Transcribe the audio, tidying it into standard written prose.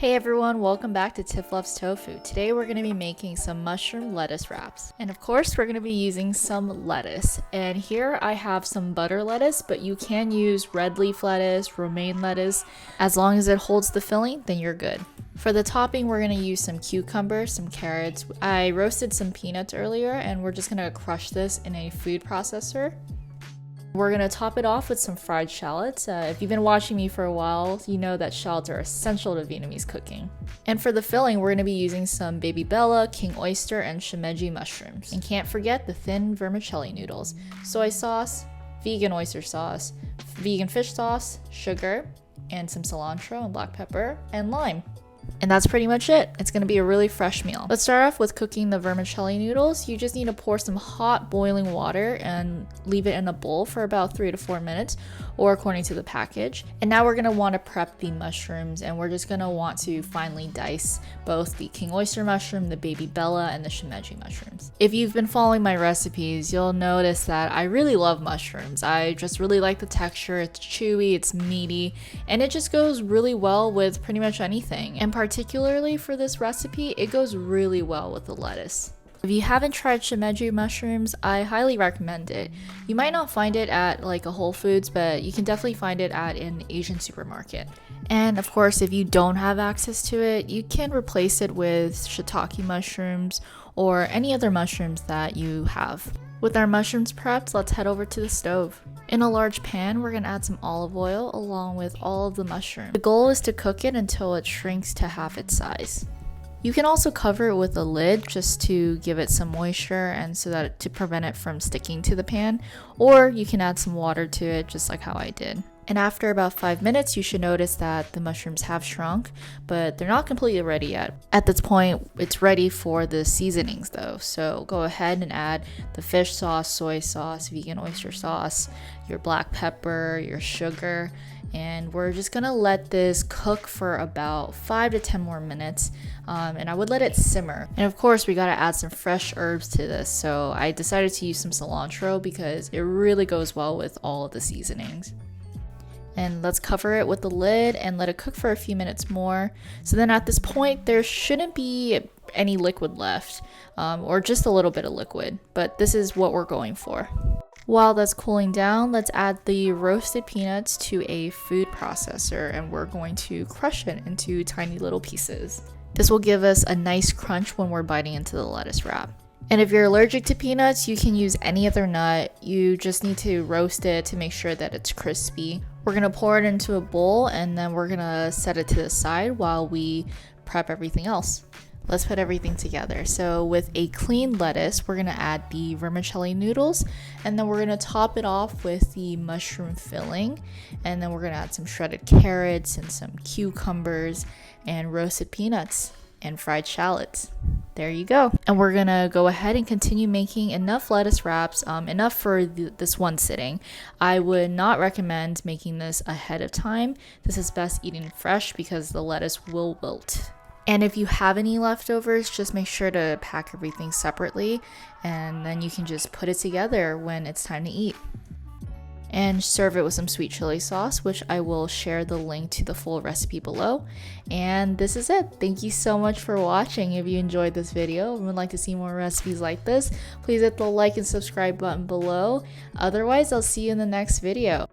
Hey everyone, welcome back to Tiff Loves Tofu. Today we're going to be making some mushroom lettuce wraps. And of course we're going to be using some lettuce. And here I have some butter lettuce, but you can use red leaf lettuce, romaine lettuce. As long as it holds the filling, then you're good. For the topping, we're going to use some cucumbers, some carrots. I roasted some peanuts earlier and we're just going to crush this in a food processor. We're going to top it off with some fried shallots. If you've been watching me for a while, you know that shallots are essential to Vietnamese cooking. And for the filling, we're going to be using some baby bella, king oyster, and shimeji mushrooms. And can't forget the thin vermicelli noodles, soy sauce, vegan oyster sauce, vegan fish sauce, sugar, and some cilantro and black pepper, and lime. And that's pretty much it. It's going to be a really fresh meal. Let's start off with cooking the vermicelli noodles. You just need to pour some hot boiling water and leave it in a bowl for about 3 to 4 minutes, or according to the package. And now we're going to want to prep the mushrooms, and we're just going to want to finely dice both the king oyster mushroom, the baby bella, and the shimeji mushrooms. If you've been following my recipes, you'll notice that I really love mushrooms. I just really like the texture. It's chewy, it's meaty, and it just goes really well with pretty much anything. And particularly for this recipe, it goes really well with the lettuce. If you haven't tried shimeji mushrooms, I highly recommend it. You might not find it at like a Whole Foods, but you can definitely find it at an Asian supermarket. And of course, if you don't have access to it, you can replace it with shiitake mushrooms or any other mushrooms that you have. With our mushrooms prepped, let's head over to the stove. In a large pan, we're going to add some olive oil along with all of the mushrooms. The goal is to cook it until it shrinks to half its size. You can also cover it with a lid just to give it some moisture and so that to prevent it from sticking to the pan, or you can add some water to it just like how I did. And after about 5 minutes, you should notice that the mushrooms have shrunk, but they're not completely ready yet. At this point, it's ready for the seasonings though. So go ahead and add the fish sauce, soy sauce, vegan oyster sauce, your black pepper, your sugar, and we're just gonna let this cook for about 5 to 10 more minutes. And I would let it simmer. And of course, we gotta add some fresh herbs to this. So I decided to use some cilantro because it really goes well with all of the seasonings. And let's cover it with the lid and let it cook for a few minutes more. So then at this point, there shouldn't be any liquid left, or just a little bit of liquid, but this is what we're going for. While that's cooling down, let's add the roasted peanuts to a food processor, and we're going to crush it into tiny little pieces. This will give us a nice crunch when we're biting into the lettuce wrap. And if you're allergic to peanuts, you can use any other nut. You just need to roast it to make sure that it's crispy. We're gonna pour it into a bowl and then we're gonna set it to the side while we prep everything else. Let's put everything together. So with a clean lettuce, we're gonna add the vermicelli noodles, and then we're gonna top it off with the mushroom filling, and then we're gonna add some shredded carrots and some cucumbers and roasted peanuts and fried shallots. There you go. And we're gonna go ahead and continue making enough lettuce wraps, enough for this one sitting. I would not recommend making this ahead of time. This is best eating fresh because the lettuce will wilt. And if you have any leftovers, just make sure to pack everything separately, and then you can just put it together when it's time to eat. And serve it with some sweet chili sauce, which I will share the link to the full recipe below. And this is it. Thank you so much for watching. If you enjoyed this video and would like to see more recipes like this, please hit the like and subscribe button below. Otherwise, I'll see you in the next video.